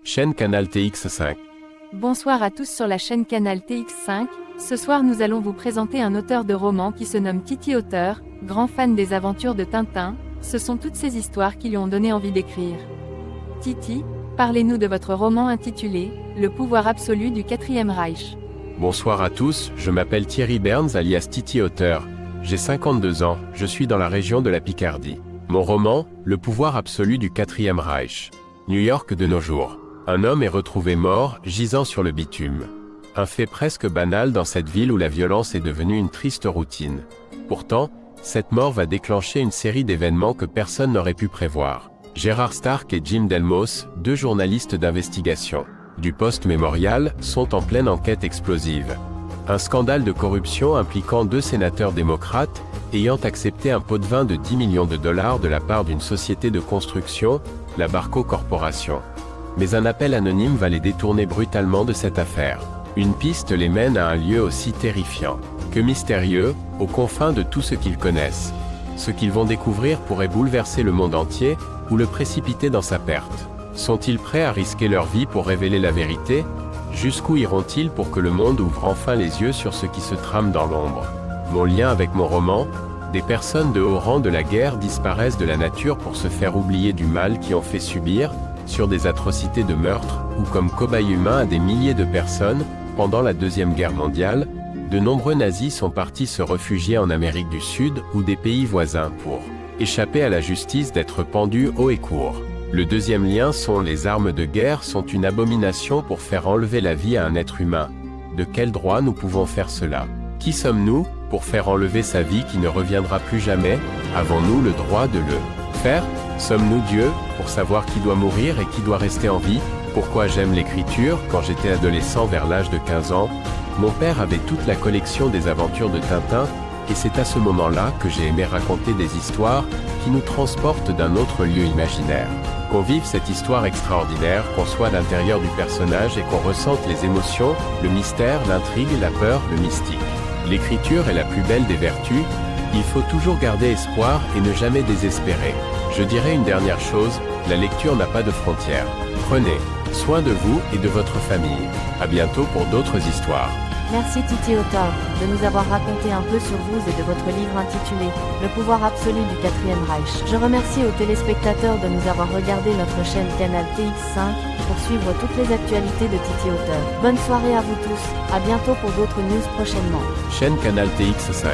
Chaîne Canal TX5. Bonsoir à tous sur la chaîne Canal TX5. Ce soir nous allons vous présenter un auteur de romans qui se nomme Titi Auteur, grand fan des aventures de Tintin. Ce sont toutes ces histoires qui lui ont donné envie d'écrire. Titi, parlez-nous de votre roman intitulé « Le pouvoir absolu du Quatrième Reich ». Bonsoir à tous, je m'appelle Thierry Berns alias Titi Auteur. J'ai 52 ans, je suis dans la région de la Picardie. Mon roman, Le pouvoir absolu du Quatrième Reich. New York de nos jours. Un homme est retrouvé mort, gisant sur le bitume. Un fait presque banal dans cette ville où la violence est devenue une triste routine. Pourtant, cette mort va déclencher une série d'événements que personne n'aurait pu prévoir. Gérard Stark et Jim Delmos, deux journalistes d'investigation du Post Mémorial, sont en pleine enquête explosive. Un scandale de corruption impliquant deux sénateurs démocrates, ayant accepté un pot de vin de 10 millions de dollars de la part d'une société de construction, la Barco Corporation. Mais un appel anonyme va les détourner brutalement de cette affaire. Une piste les mène à un lieu aussi terrifiant que mystérieux, aux confins de tout ce qu'ils connaissent. Ce qu'ils vont découvrir pourrait bouleverser le monde entier, ou le précipiter dans sa perte. Sont-ils prêts à risquer leur vie pour révéler la vérité? Jusqu'où iront-ils pour que le monde ouvre enfin les yeux sur ce qui se trame dans l'ombre? Mon lien avec mon roman, des personnes de haut rang de la guerre disparaissent de la nature pour se faire oublier du mal qu'ils ont fait subir, sur des atrocités de meurtre, ou comme cobayes humains à des milliers de personnes. Pendant la Deuxième Guerre mondiale, de nombreux nazis sont partis se réfugier en Amérique du Sud ou des pays voisins pour échapper à la justice d'être pendus haut et court. Le deuxième lien sont les armes de guerre sont une abomination pour faire enlever la vie à un être humain. De quel droit nous pouvons faire cela? Qui sommes-nous pour faire enlever sa vie qui ne reviendra plus jamais? Avons-nous le droit de le faire? Sommes-nous Dieu pour savoir qui doit mourir et qui doit rester en vie? Pourquoi j'aime l'écriture? Quand j'étais adolescent vers l'âge de 15 ans, mon père avait toute la collection des aventures de Tintin, et c'est à ce moment-là que j'ai aimé raconter des histoires qui nous transportent d'un autre lieu imaginaire. Qu'on vive cette histoire extraordinaire, qu'on soit à l'intérieur du personnage et qu'on ressente les émotions, le mystère, l'intrigue, la peur, le mystique. L'écriture est la plus belle des vertus, il faut toujours garder espoir et ne jamais désespérer. Je dirais une dernière chose, la lecture n'a pas de frontières. Prenez soin de vous et de votre famille. À bientôt pour d'autres histoires. Merci Titi Auteur, de nous avoir raconté un peu sur vous et de votre livre intitulé « Le pouvoir absolu du Quatrième Reich ». Je remercie aux téléspectateurs de nous avoir regardé notre chaîne Canal TX5 pour suivre toutes les actualités de Titi Auteur. Bonne soirée à vous tous, à bientôt pour d'autres news prochainement. Chaîne Canal TX5.